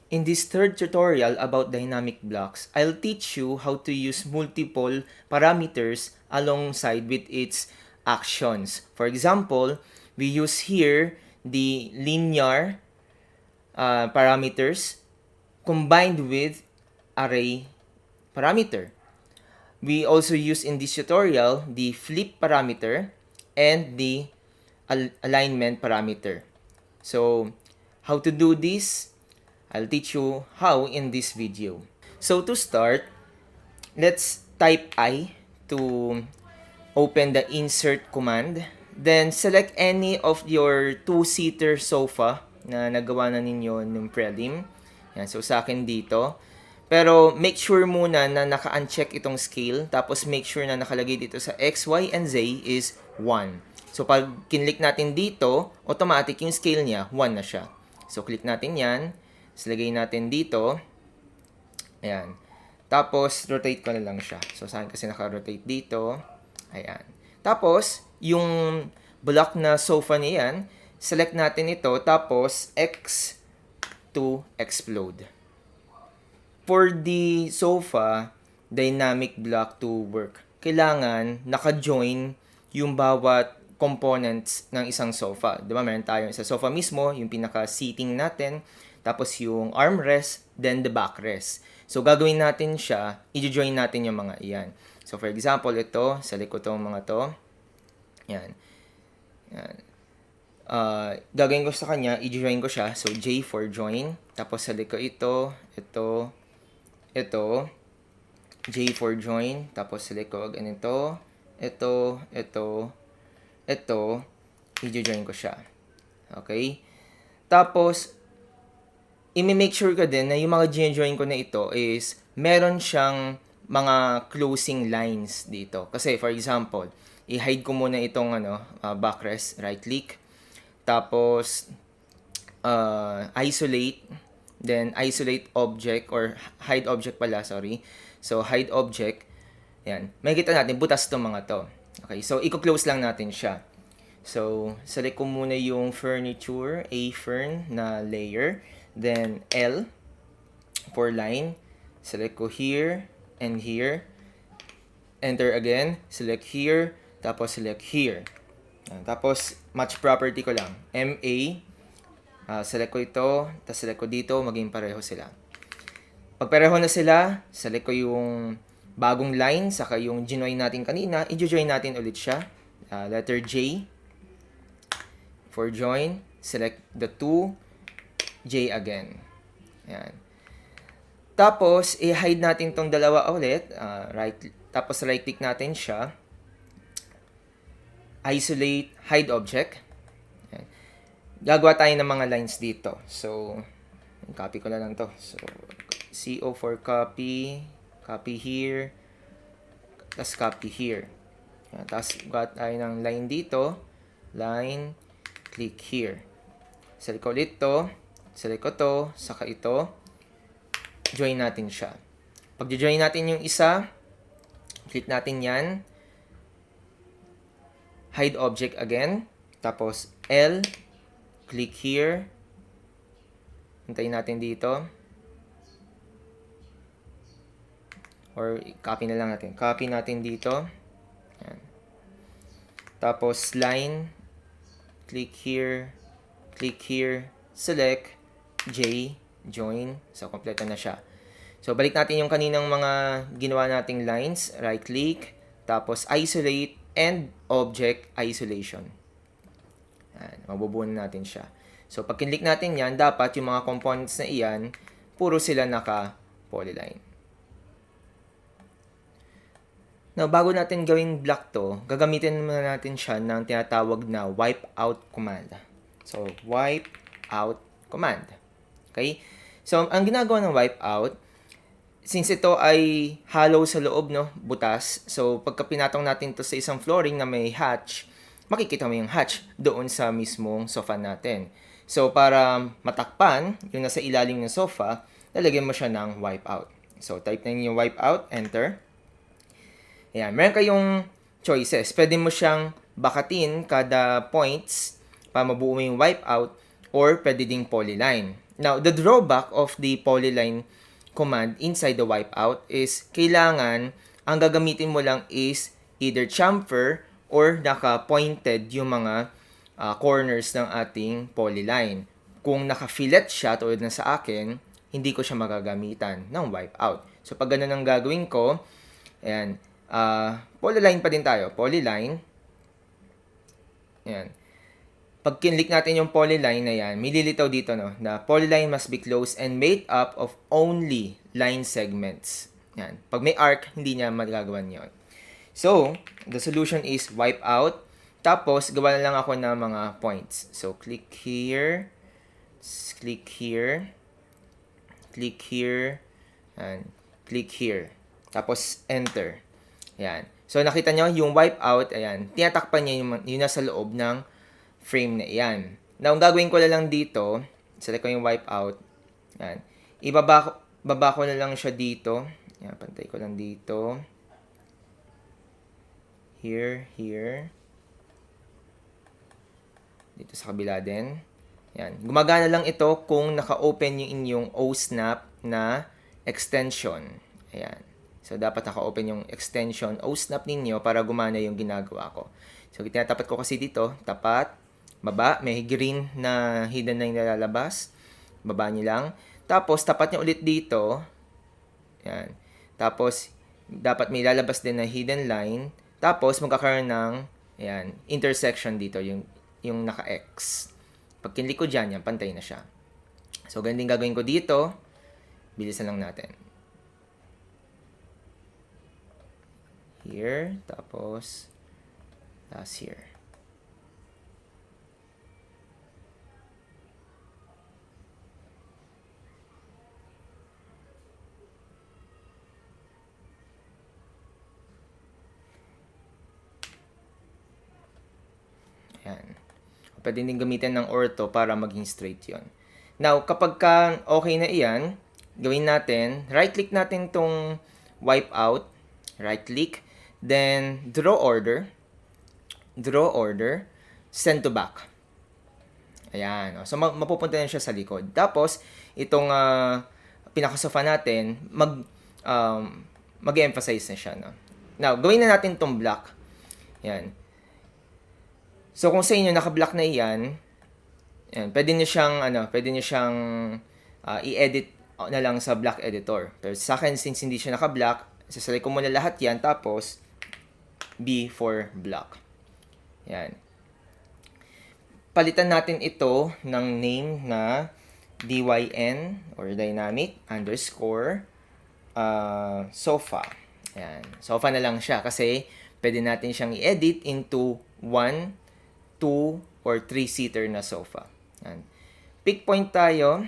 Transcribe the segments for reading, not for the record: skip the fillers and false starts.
In this third tutorial about dynamic blocks, I'll teach you how to use multiple parameters alongside with its actions. For example, we use here the linear parameters combined with array parameter. We also use in this tutorial the flip parameter and the alignment parameter. So, how to do this? I'll teach you how in this video. So to start, let's type I to open the insert command. Then select any of your two-seater sofa na nagawa na ninyo ng prelim. Yan, so sa akin dito. Pero make sure muna na naka-uncheck itong scale. Tapos make sure na nakalagay dito sa X, Y, and Z is 1. So pag kinlik natin dito, automatic yung scale niya, 1 na siya. So click natin yan. Lagay natin dito. Ayan. Tapos, rotate ko na lang siya. So, sa akin kasi naka-rotate dito. Ayan. Tapos, yung block na sofa niyan, select natin ito. Tapos, X to explode. For the sofa, dynamic block to work, kailangan naka-join yung bawat components ng isang sofa. Diba? Meron tayo sa sofa mismo, yung pinaka-seating natin. Tapos yung armrest, then the backrest. So, gagawin natin siya, i-join natin yung mga iyan. So, for example, ito, select ko itong mga to. Yan. Yan. Gagawin ko sa kanya, i-join ko siya. So, J for join. Tapos, select ko ito, ito, J for join. Tapos, select ko ganito, ito, i-join ko siya. Okay? Tapos, i-make sure ko din na yung mga gin-join ko na ito is meron siyang mga closing lines dito. Kasi for example, i-hide ko muna itong backrest, right click. Tapos isolate, then isolate object or hide object pala, sorry. So hide object. Yan. Makikita natin butas tong mga to. Okay, so i-close lang natin siya. So select ko muna yung furniture, a fern na layer. Then L for line, select ko here and here. Enter again, select here, tapos select here. Tapos match property ko lang, MA, select ko ito, tapos select ko dito, maging pareho sila. Pag pareho na sila, select ko yung bagong line, saka yung ginoin natin kanina, i-join natin ulit siya. Letter J for join, select the two, J again. Yan. Tapos, i-hide natin tong dalawa ulit. Tapos, right-click natin siya. Isolate, hide object. Yan. Gagawa tayo ng mga lines dito. So, copy ko na lang to. So, CO for copy. Copy here. Tapos, copy here. Yan. Tapos, gawa tayo ng line dito. Line, click here. Select ko ulit to. Select ko to, saka ito. Join natin siya. Pag join natin yung isa, click natin yan. Hide object again. Tapos L, click here. Hintayin natin dito. Or copy na lang natin. Copy natin dito. Yan. Tapos line, click here, select, J, join. So, kompleto na siya. So, balik natin yung kaninang mga ginawa nating lines. Right-click. Tapos, isolate and object isolation. Yan. Mabubuo na natin siya. So, pag kinlik natin yan, dapat yung mga components na iyan, puro sila naka-polyline. Now, bago natin gawing block to, gagamitin muna natin siya ng tinatawag na wipeout command. So, wipeout command. Okay? So, ang ginagawa ng wipeout, since ito ay hollow sa loob, no, butas, so pagka pinatong natin to sa isang flooring na may hatch, makikita mo yung hatch doon sa mismong sofa natin. So, para matakpan yung nasa ilalim ng sofa, lalagyan mo siya ng wipeout. So, type na yung wipeout, enter. Ayan, meron kayong choices. Pwede mo siyang bakatin kada points para mabuo mo yung wipeout, or pwede ding polyline. Now, the drawback of the polyline command inside the wipeout is kailangan ang gagamitin mo lang is either chamfer or naka-pointed yung mga corners ng ating polyline. Kung naka-fillet siya tulad na sa akin, hindi ko siya magagamitan ng wipeout. So, pag ganun ang gagawin ko, ayan, polyline pa din tayo. Polyline. Ayan. Pag kinlik natin yung polyline na yan, may lilitaw dito, no, na polyline must be closed and made up of only line segments. Yan. Pag may arc, hindi niya magagawan yon. So, the solution is wipe out. Tapos, gawa na lang ako ng mga points. So, click here, click here, click here, and click here. Tapos, enter. Yan. So, nakita nyo, yung wipe out, ayan, tinatakpan niya yung nasa loob ng frame na iyan. Now, ang gagawin ko na lang dito, select ko yung wipe out. Yan. Baba ko na lang siya dito. Yan, pantay ko lang dito. Here, here. Dito sa kabila din. Yan. Gumagana lang ito kung naka-open yung inyong OSNAP na extension. Ayan. So, dapat naka-open yung extension OSNAP ninyo para gumana yung ginagawa ko. So, tinatapat ko kasi dito, tapat, baba, may green na hidden line na lalabas. Baba nyo lang. Tapos, tapat nyo ulit dito. Yan. Tapos, dapat may lalabas din na hidden line. Tapos, magkakaroon ng yan, intersection dito, yung naka-X. Pag kinlik ko dyan, yan, pantay na siya. So, ganun din gagawin ko dito. Bilisan lang natin. Here. Tapos, last here. Yan. Pwede din gamitin ng ortho para maging straight yon. Now, kapag okay na iyan, gawin natin, right-click natin tong wipe out, right-click, then draw order, send to back. Ayan. So, mapupunta na siya sa likod. Tapos, itong pinakasofa natin, mag-emphasize na siya. No? Now, gawin na natin tong block. Ayan. So, kung sa inyo naka-block na iyan, pwede niyo siyang i-edit na lang sa block editor. Pero sa akin, since hindi siya naka-block, sasalay ko muna lahat yan, tapos B for block. Yan. Palitan natin ito ng name na dyn or dynamic underscore sofa. Yan. Sofa na lang siya kasi pwede natin siyang i-edit into 1, 2, or 3-seater na sofa. Yan. Pick point tayo.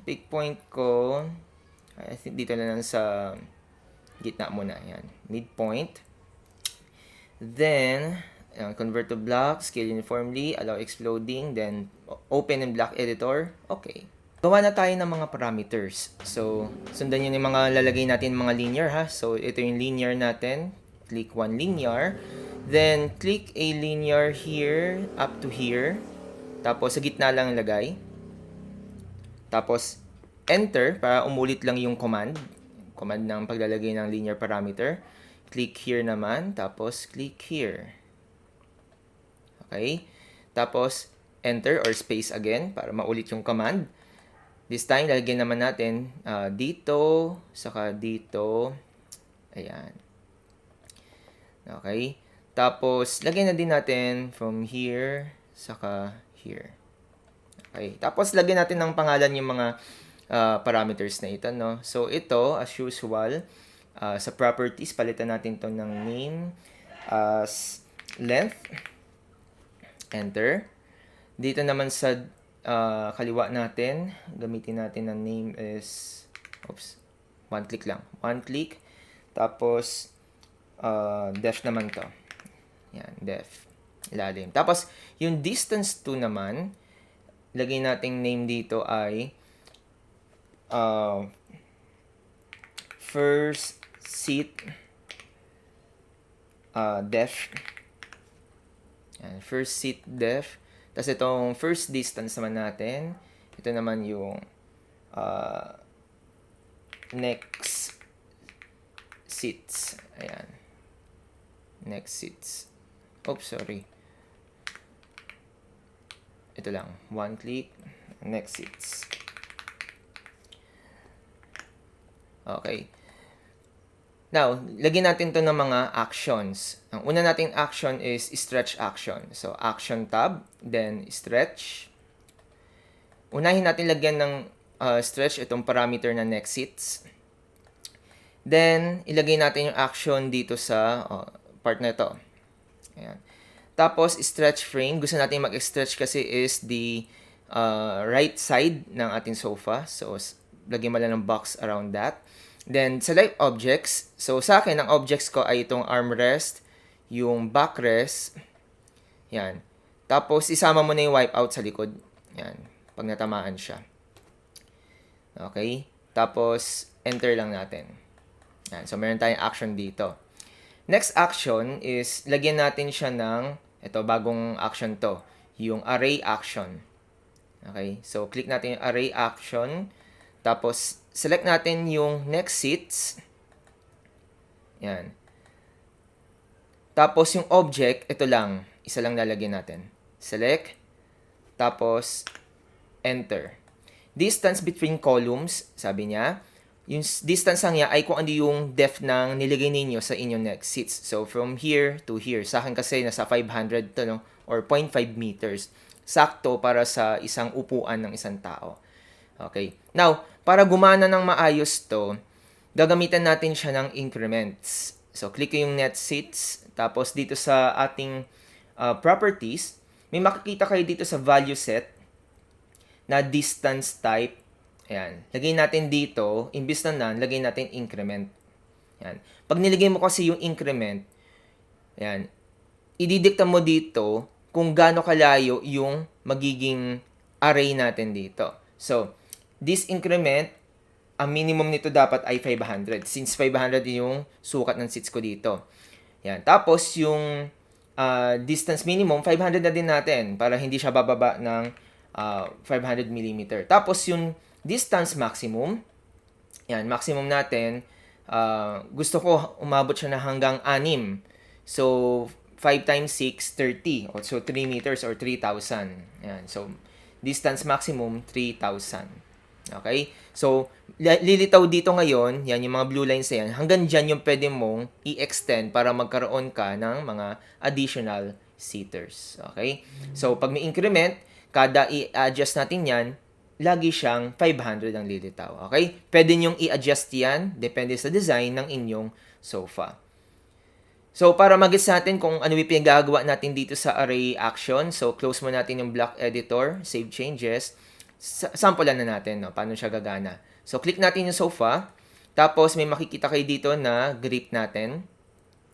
Pick point ko, I think dito na lang sa gitna muna. Yan. Midpoint. Then, convert to block, scale uniformly, allow exploding, then open in block editor. Okay. Gawa na tayo ng mga parameters. So, sundan nyo yung mga lalagay natin mga linear ha. So, ito yung linear natin. Click one linear. Then, click a linear here, up to here. Tapos, sa gitna lang lagay. Tapos, enter para umulit lang yung command. Command ng paglalagay ng linear parameter. Click here naman. Tapos, click here. Okay? Tapos, enter or space again para maulit yung command. This time, lalagyan naman natin dito, saka dito. Ayan. Okay? Tapos, lagyan na din natin from here, saka here. Okay. Tapos, lagyan natin ng pangalan yung mga parameters na ito, no? So, ito, as usual, sa properties, palitan natin to ng name as length. Enter. Dito naman sa kaliwa natin, gamitin natin ng name is, one click lang. One click. Tapos, def naman to. Yan, def. Ilalim. Tapos, yung distance to naman, lagay nating name dito ay first seat def. Yan, first seat def. Tapos, itong first distance naman natin, ito naman yung uh, next seats. Ayan. Next seats. Oops, sorry. Ito lang. One click. Next seats. Okay. Now, lagyan natin to ng mga actions. Ang una nating action is stretch action. So, action tab, then stretch. Unahin natin lagyan ng stretch itong parameter na next seats. Then, ilagay natin yung action dito sa part na ito. Ayan. Tapos, stretch frame. Gusto natin mag-stretch kasi is the right side ng ating sofa. So, lagyan mo lang ng box around that. Then, select objects. So, sa akin, ang objects ko ay itong armrest, yung backrest. Yan. Tapos, isama mo na yung wipeout sa likod. Yan. Pag natamaan siya. Okay? Tapos, enter lang natin. Yan. So, meron tayong action dito. Next action is, lagyan natin siya ng, ito, bagong action to. Yung array action. Okay? So, click natin yung array action. Tapos, select natin yung next seats. Yan. Tapos, yung object, ito lang. Isa lang lalagyan natin. Select. Tapos, enter. Distance between columns, sabi niya. Yung distance lang niya ay kung ano yung depth ng nilagay ninyo sa inyong next seats. So, from here to here. Sa akin kasi, nasa 500 to, no? Or 0.5 meters. Sakto para sa isang upuan ng isang tao. Okay. Now, para gumana ng maayos to, gagamitan natin siya ng increments. So, click yung net seats. Tapos, dito sa ating properties, may makikita kayo dito sa value set na distance type. Ayan. Lagay natin dito, imbis na none, lagay natin increment. Ayan. Pag nilagay mo kasi yung increment, ayan, ididikta mo dito kung gaano kalayo yung magiging array natin dito. So, this increment, ang minimum nito dapat ay 500. Since 500 yung sukat ng seats ko dito. Yan. Tapos, yung distance minimum, 500 na din natin para hindi siya bababa ng 500 mm. Tapos, yung distance maximum, yan, maximum natin, gusto ko umabot siya na hanggang 6. So, 5 times 6, 30. So, 3 meters or 3,000. Yan. So, distance maximum, 3,000. Okay? So, lilitaw dito ngayon, yan yung mga blue lines na yan, hanggang dyan yung pwede mong i-extend para magkaroon ka ng mga additional seaters. Okay? So, pag may increment, kada i-adjust natin yan, lagi siyang 500 ang lilitaw. Okay? Pwede nyong i-adjust yan, depende sa design ng inyong sofa. So, para mag-gets natin kung ano yung pinagagawa natin dito sa array action, so close mo natin yung block editor, save changes, sample na natin, no, paano siya gagana. So, click natin yung sofa, tapos may makikita kayo dito na grip natin.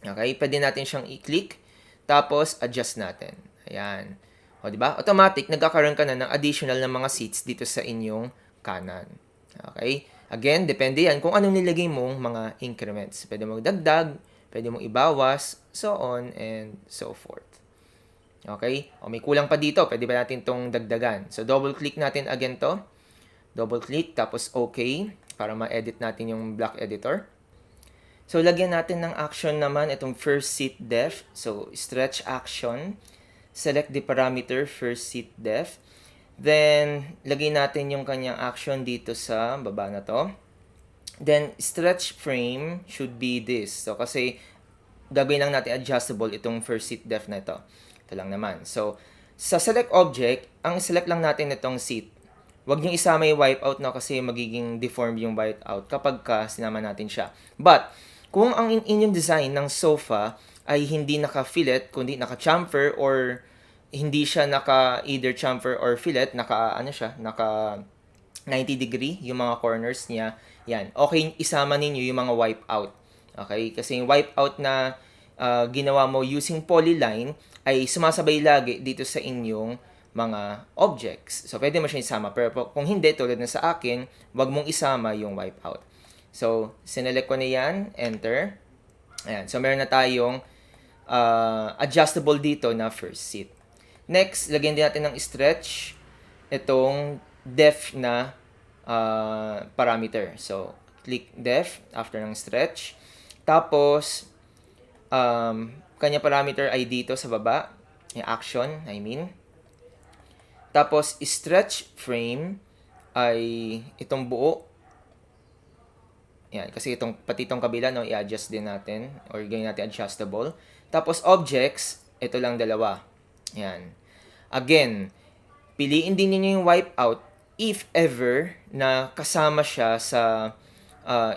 Okay? Pwede natin siyang i-click, tapos adjust natin. Ayan. O, diba? Automatic, nagkakaroon ka na ng additional na mga seats dito sa inyong kanan. Okay? Again, depende yan kung anong nilagay mong mga increments. Pwede mong dagdag, pwede mong ibawas, so on and so forth. Okay? O, may kulang pa dito. Pwede ba natin itong dagdagan? So, double-click natin again to. Double-click, tapos OK, para ma-edit natin yung block editor. So, lagyan natin ng action naman itong first seat depth. So, stretch action. Select the parameter first seat depth. Then, lagay natin yung kanyang action dito sa baba na to. Then, stretch frame should be this. So, kasi gagawin lang natin adjustable itong first seat depth na ito. Ito lang naman. So, sa select object, ang select lang natin itong seat. Huwag niyong isama yung wipeout na kasi magiging deformed yung wipeout kapag sinama natin siya. But, kung ang inyong design ng sofa ay hindi naka-fillet, kundi naka-chamfer or hindi siya naka-either chamfer or fillet, naka 90 degree yung mga corners niya. Yan. Okay, isama ninyo yung mga wipeout. Okay? Kasi yung wipeout na ginawa mo using polyline ay sumasabay lagi dito sa inyong mga objects. So, pwede mo siya isama. Pero kung hindi, tulad na sa akin, wag mong isama yung wipeout. So, sinelect ko na yan. Enter. Ayan. So, meron na tayong adjustable dito na first seat. Next, lagyan din natin ng stretch itong depth na parameter. So, click def after ng stretch. Tapos, kanya parameter ay dito sa baba. Yung action, I mean. Tapos, stretch frame ay itong buo. Yan, kasi pati itong kabila, no, i-adjust din natin or gawin natin adjustable. Tapos, objects, ito lang dalawa. Yan. Again, piliin din niyo yung wipeout if ever na kasama siya sa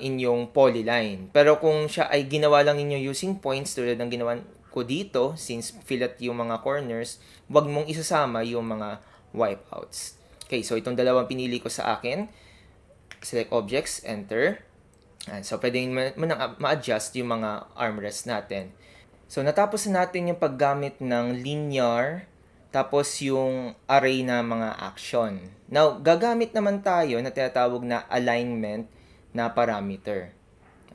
inyong polyline. Pero kung siya ay ginawa lang ninyo using points tulad ng ginawa ko dito, since fillet yung mga corners, wag mong isasama yung mga wipeouts. Okay, so itong dalawang pinili ko sa akin. Select objects, enter. So, pwede ma-adjust yung mga armrest natin. So, natapos na natin yung paggamit ng linear, tapos yung array na mga action. Now, gagamit naman tayo na tinatawag na alignment na parameter.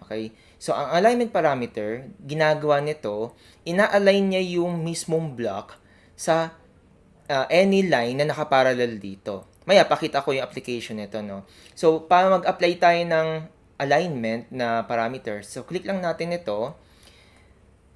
Okay? So, ang alignment parameter, ginagawa nito, ina-align niya yung mismong block sa any line na nakaparallel dito. Maya, pakita ko yung application nito, no? So, para mag-apply tayo ng alignment na parameter, so click lang natin ito.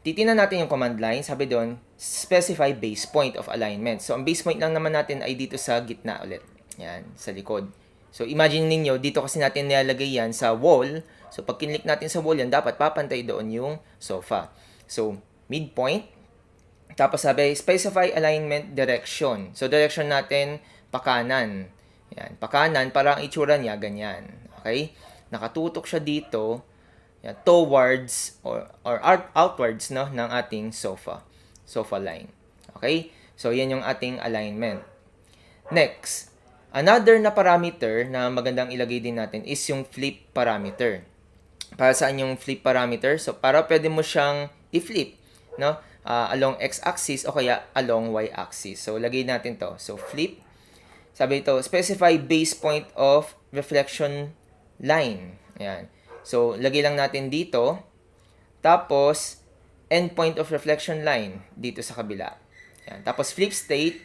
Titingnan natin yung command line. Sabi doon, specify base point of alignment. So, ang base point lang naman natin ay dito sa gitna ulit. Yan, sa likod. So, imagine ninyo, dito kasi natin nilalagay yan sa wall. So, pag kinlik natin sa wall yan, dapat papantay doon yung sofa. So, midpoint. Tapos sabi, specify alignment direction. So, direction natin, pakanan. Yan, pakanan, parang itsura niya, ganyan. Okay? Nakatutok siya dito, yan, towards or outwards, no, ng ating sofa line. Okay? So, yan yung ating alignment. Next, another na parameter na magandang ilagay din natin is yung flip parameter. Para saan yung flip parameter? So, para pwede mo siyang i-flip, no? Along x-axis o kaya along y-axis. So, lagay natin to. So, flip. Sabi ito, specify base point of reflection line. Ayan. So, lagay lang natin dito. Tapos, endpoint of reflection line dito sa kabila. Ayan. Tapos, flip state,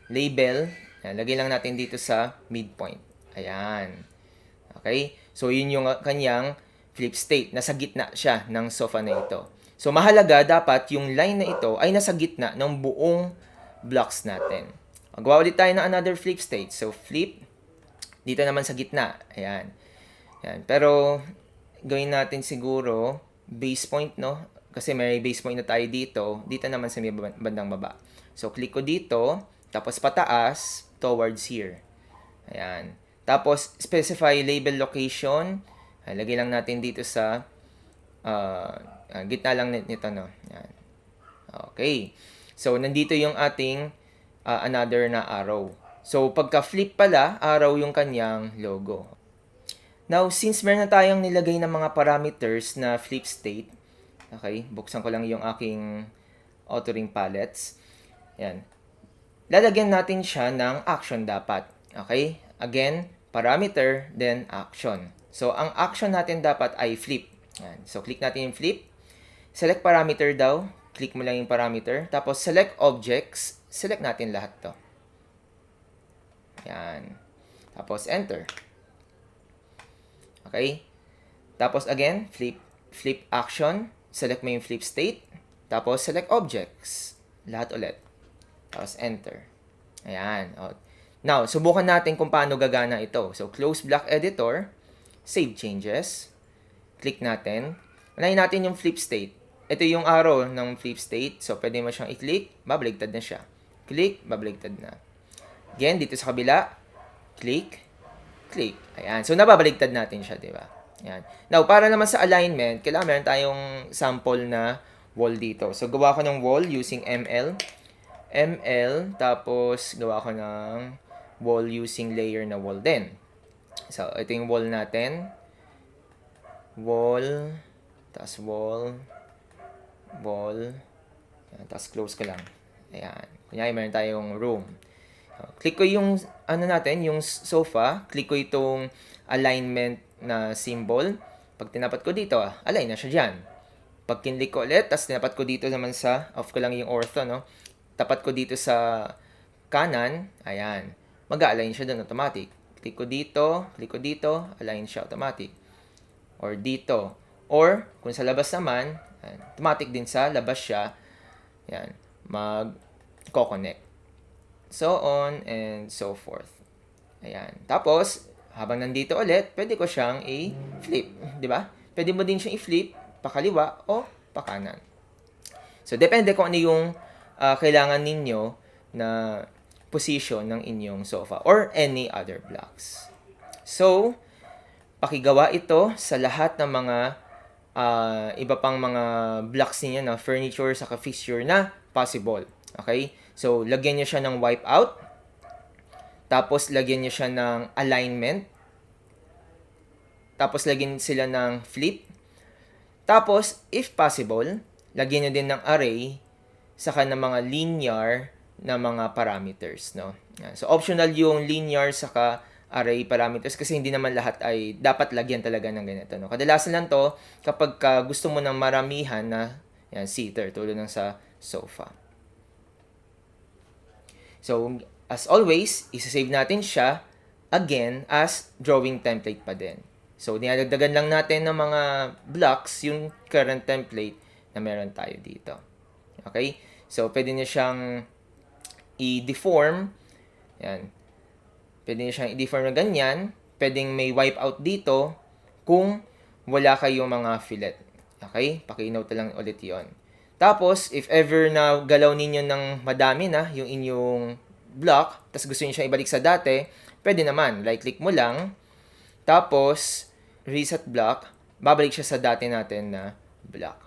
label. Ayan. Lagay lang natin dito sa midpoint. Ayan. Okay? So, yun yung kanyang flip state. Nasa gitna siya ng sofa na ito. So, mahalaga dapat yung line na ito ay nasa gitna ng buong blocks natin. Magawa ulit tayo ng another flip state. So, flip. Dito naman sa gitna. Ayan. Yan. Pero, gawin natin siguro base point, no? Kasi may base point na tayo dito. Dito naman sa may bandang baba. So, click ko dito. Tapos, pataas towards here. Ayan. Tapos, specify label location. Ay, lagay lang natin dito sa gitna lang nito, no? Ayan. Okay. So, nandito yung ating another na arrow. So, pagka-flip pala, arrow yung kanyang logo. Now, since meron na tayong nilagay ng mga parameters na flip state, okay, buksan ko lang yung aking authoring palettes. Ayan. Lalagyan natin siya ng action dapat. Okay? Again, parameter, then action. So, ang action natin dapat ay flip. Ayan. So, click natin yung flip. Select parameter daw. Click mo lang yung parameter. Tapos, select objects. Select natin lahat to. Ayan. Tapos, enter. Okay? Tapos again, flip action. Select mo yung flip state. Tapos select objects. Lahat ulit. Tapos enter. Ayan. Now, subukan natin kung paano gagana ito. So, close block editor. Save changes. Click natin. Unahin natin yung flip state. Ito yung arrow ng flip state. So, pwede mo siyang i-click. Babaligtad na siya. Click. Babaligtad na. Again, dito sa kabila. Click. Click. Ayan. So, nababaligtad natin siya, di ba? Ayan. Now, para naman sa alignment, kailangan meron tayong sample na wall dito. So, gawa ko ng wall using ML. Tapos, gawa ko ng wall using layer na wall din. So, ito yung wall natin. Wall. Tapos, wall. Ayan. Tapos, close ko lang. Ayan. Kunyari, meron tayong room. Click ko yung yung sofa, click ko itong alignment na symbol. Pag tinapat ko dito, align na siya diyan. Pag kinlik ko ulit, tapos tinapat ko dito naman sa off ko lang yung ortho, no. Tapat ko dito sa kanan, ayan. Mag-align siya doon automatic. Click ko dito, align siya automatic. Or dito. Or, kung sa labas naman, yan, automatic din sa labas siya, yan, mag-connect. So on and so forth. Ayan. Tapos, habang nandito ulit, pwede ko siyang i-flip. Di ba? Pwede mo din siyang i-flip, pakaliwa o pakanan. So, depende kung ano yung kailangan ninyo na position ng inyong sofa or any other blocks. So, pakigawa ito sa lahat ng mga iba pang mga blocks ninyo na furniture sa fixture na possible. Okay? So, lagyan nyo siya ng wipeout. Tapos, lagyan nyo siya ng alignment. Tapos, lagyan sila ng flip. Tapos, if possible, lagyan nyo din ng array saka ng mga linear na mga parameters. No? So, optional yung linear saka array parameters kasi hindi naman lahat ay dapat lagyan talaga ng ganito. No? Kadalasan lang to kapag gusto mo ng maramihan na seater tulad ng sa sofa. So, as always, isa-save natin siya again as drawing template pa din. So, dinadagdagan lang natin ng mga blocks yung current template na meron tayo dito. Okay? So, pwede nyo siyang i-deform. Yan. Pwede nyo siyang i-deform na ganyan. Pwedeng may wipeout dito kung wala kayong mga fillet. Okay? Paki-note lang ulit yon. Tapos, if ever na galaw ninyo ng madami na yung inyong block, tapos gusto niyo siyang ibalik sa dati, pwede naman. Right-click mo lang. Tapos, reset block, babalik siya sa dati natin na block.